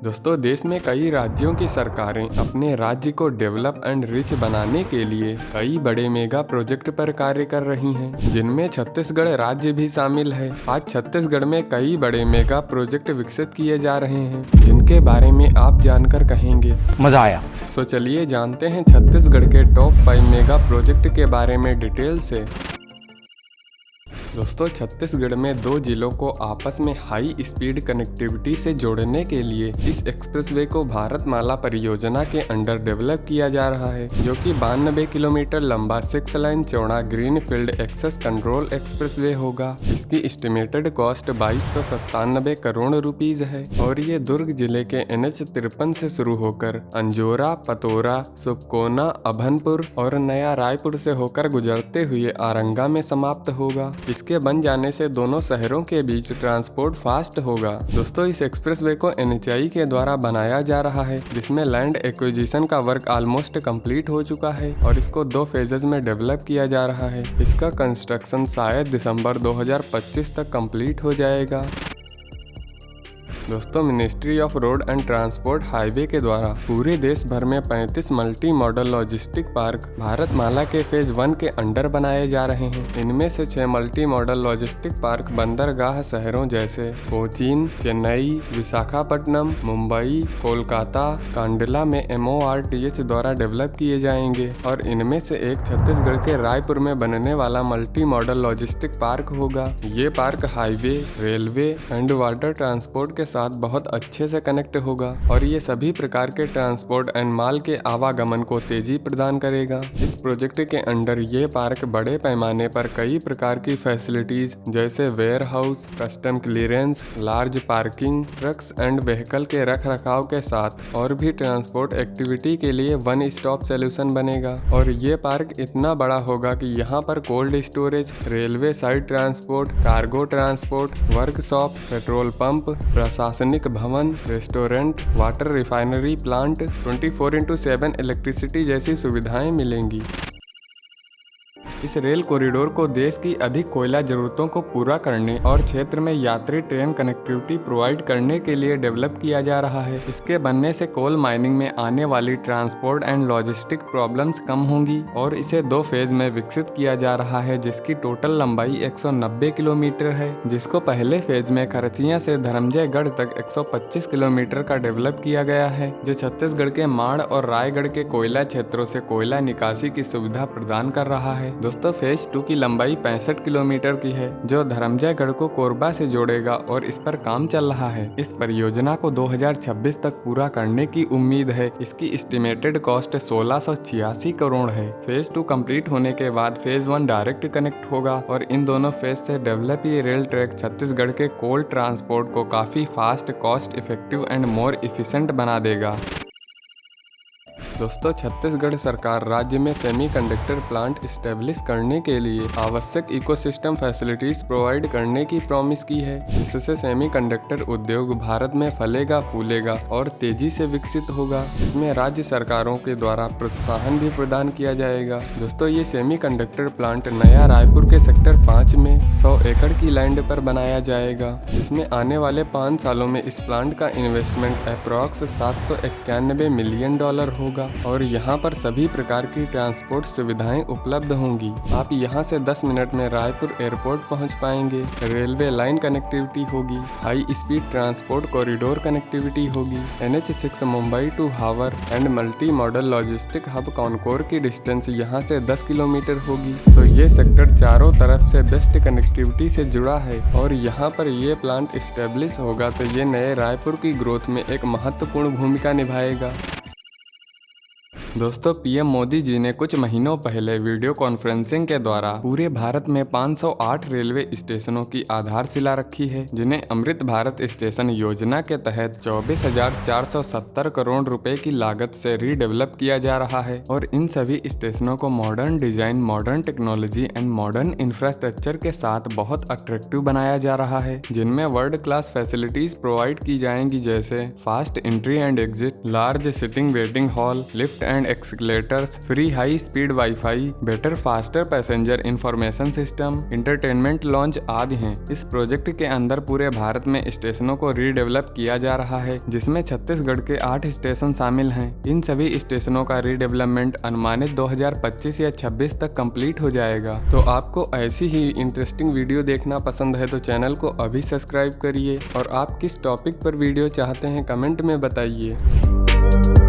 दोस्तों, देश में कई राज्यों की सरकारें अपने राज्य को डेवलप एंड रिच बनाने के लिए कई बड़े मेगा प्रोजेक्ट पर कार्य कर रही हैं, जिनमें छत्तीसगढ़ राज्य भी शामिल है। आज छत्तीसगढ़ में कई बड़े मेगा प्रोजेक्ट विकसित किए जा रहे हैं, जिनके बारे में आप जानकर कहेंगे मजा आया। सो चलिए जानते हैं छत्तीसगढ़ के टॉप 5 मेगा प्रोजेक्ट के बारे में डिटेल से। दोस्तों, छत्तीसगढ़ में 2 जिलों को आपस में हाई स्पीड कनेक्टिविटी से जोड़ने के लिए इस एक्सप्रेसवे को भारतमाला परियोजना के अंडर डेवलप किया जा रहा है, जो कि 92 किलोमीटर लंबा 6 लाइन चौड़ा ग्रीनफील्ड एक्सेस कंट्रोल एक्सप्रेसवे होगा। इसकी एस्टिमेटेड कॉस्ट 2297 करोड़ रुपीज है और ये दुर्ग जिले के NH 53 से शुरू होकर अंजोरा, पतोरा, सुपकोना, अभनपुर और नया रायपुर से होकर गुजरते हुए आरंगा में समाप्त होगा। इसके बन जाने से दोनों शहरों के बीच ट्रांसपोर्ट फास्ट होगा। दोस्तों, इस एक्सप्रेसवे को NHAI के द्वारा बनाया जा रहा है, जिसमें लैंड एक्विजिशन का वर्क ऑलमोस्ट कंप्लीट हो चुका है और इसको 2 फेजेज में डेवलप किया जा रहा है। इसका कंस्ट्रक्शन शायद दिसंबर 2025 तक कंप्लीट हो जाएगा। दोस्तों, ministry of road and transport highway के द्वारा पूरे देश भर में 35 multi modal logistic park Bharatmala के फेज 1 के अंडर बनाए जा रहे हैं। इनमें से 6 मल्टी मॉडल लॉजिस्टिक पार्क बंदरगाह शहरों जैसे कोचीन, चेन्नई, विशाखापट्टनम, मुंबई, कोलकाता, कांडला में MORTH द्वारा डेवलप किए जाएंगे और इनमें से एक छत्तीसगढ़ के रायपुर में बनने वाला मल्टी मॉडल लॉजिस्टिक पार्क होगा। ये park highway, railway and water transport के साथ बहुत अच्छे से कनेक्ट होगा और ये सभी प्रकार के ट्रांसपोर्ट एंड माल के आवागमन को तेजी प्रदान करेगा। इस प्रोजेक्ट के अंडर ये पार्क बड़े पैमाने पर कई प्रकार की फैसिलिटीज जैसे warehouse, custom clearance, large parking, trucks and vehicle के रख रखाव के साथ और भी ट्रांसपोर्ट एक्टिविटी के लिए वन स्टॉप सोल्यूशन बनेगा। और ये पार्क इतना बड़ा होगा कि यहाँ पर cold storage, railway side transport, cargo transport, workshop, petrol pump, प्रशासनिक भवन, restaurant, water refinery plant, 24/7 electricity जैसी सुविधाएं मिलेंगी। इस रेल कॉरिडोर को देश की अधिक कोयला जरूरतों को पूरा करने और क्षेत्र में यात्री ट्रेन कनेक्टिविटी प्रोवाइड करने के लिए डेवलप किया जा रहा है। इसके बनने से कोल माइनिंग में आने वाली ट्रांसपोर्ट एंड लॉजिस्टिक प्रॉब्लम्स कम होंगी और इसे 2 फेज में विकसित किया जा रहा है, जिसकी टोटल लंबाई 190 किलोमीटर है, जिसको पहले फेज में खरचिया से धर्मजयगढ़ तक 125 किलोमीटर का डेवलप किया गया है, जो छत्तीसगढ़ के माड़ और रायगढ़ के कोयला क्षेत्रों से कोयला निकासी की सुविधा प्रदान कर रहा है। दोस्तों, फेज 2 की लंबाई 65 किलोमीटर की है, जो धर्मजयगढ़ को कोरबा से जोड़ेगा और इस पर काम चल रहा है। इस परियोजना को 2026 तक पूरा करने की उम्मीद है। इसकी एस्टिमेटेड कॉस्ट 1686 करोड़ है। फेज 2 कंप्लीट होने के बाद फेज 1 डायरेक्ट कनेक्ट होगा और इन दोनों फेज से डेवलप ये रेल ट्रैक छत्तीसगढ़ के कोल ट्रांसपोर्ट को काफी fast, cost effective and more efficient बना देगा। दोस्तों, छत्तीसगढ़ सरकार राज्य में सेमीकंडक्टर प्लांट इस्टेब्लिश करने के लिए आवश्यक इकोसिस्टम फैसिलिटीज प्रोवाइड करने की प्रॉमिस की है, जिससे सेमीकंडक्टर उद्योग भारत में फलेगा, फूलेगा और तेजी से विकसित होगा। इसमें राज्य सरकारों के द्वारा प्रोत्साहन भी प्रदान किया जाएगा। दोस्तों, ये सेमीकंडक्टर प्लांट नया रायपुर के सेक्टर 5 में 100 एकड़ की लैंड पर बनाया जाएगा, जिसमें आने वाले 5 सालों में इस प्लांट का इन्वेस्टमेंट अप्रॉक्स $791 मिलियन होगा और यहाँ पर सभी प्रकार की ट्रांसपोर्ट सुविधाएं उपलब्ध होंगी। आप यहाँ से 10 मिनट में रायपुर एयरपोर्ट पहुँच पाएंगे। रेलवे लाइन कनेक्टिविटी होगी, high speed transport corridor connectivity होगी, NH 6 Mumbai to Howrah and multi modal logistic hub Concor की डिस्टेंस यहाँ से 10 किलोमीटर होगी। तो ये सेक्टर चारों तरफ से बेस्ट कनेक्टिविटी से जुड़ा है और यहाँ पर ये प्लांट इस्टेब्लिश होगा तो ये नए रायपुर की ग्रोथ में एक महत्वपूर्ण भूमिका निभाएगा। दोस्तों, PM मोदी जी ने कुछ महीनों पहले वीडियो कॉन्फ्रेंसिंग के द्वारा पूरे भारत में 508 रेलवे स्टेशनों की आधारशिला रखी है, जिन्हें अमृत भारत स्टेशन योजना के तहत 24,470 करोड़ रुपए की लागत से रीडेवलप किया जा रहा है और इन सभी स्टेशनों को modern design, modern technology and modern infrastructure के साथ बहुत अट्रैक्टिव बनाया जा रहा है, जिनमें वर्ल्ड क्लास फैसिलिटीज प्रोवाइड की जाएंगी, जैसे fast entry and exit, large sitting waiting hall, lift and and accelerators, free high speed wifi, better faster passenger information system, entertainment launch आदि हैं। इस प्रोजेक्ट के अंदर पूरे भारत में स्टेशनों को रीडेवलप किया जा रहा है, जिसमें छत्तीसगढ़ के 8 स्टेशन शामिल हैं। इन सभी स्टेशनों का रीडेवलपमेंट अनुमानित 2025 या 26 तक कंप्लीट हो जाएगा। तो आपको ऐसी ही इंटरेस्टिंग वीडियो देखना पसंद है तो चैनल को अभी सब्सक्राइब करिए और आप किस टॉपिक पर वीडियो चाहते हैं कमेंट में बताइए।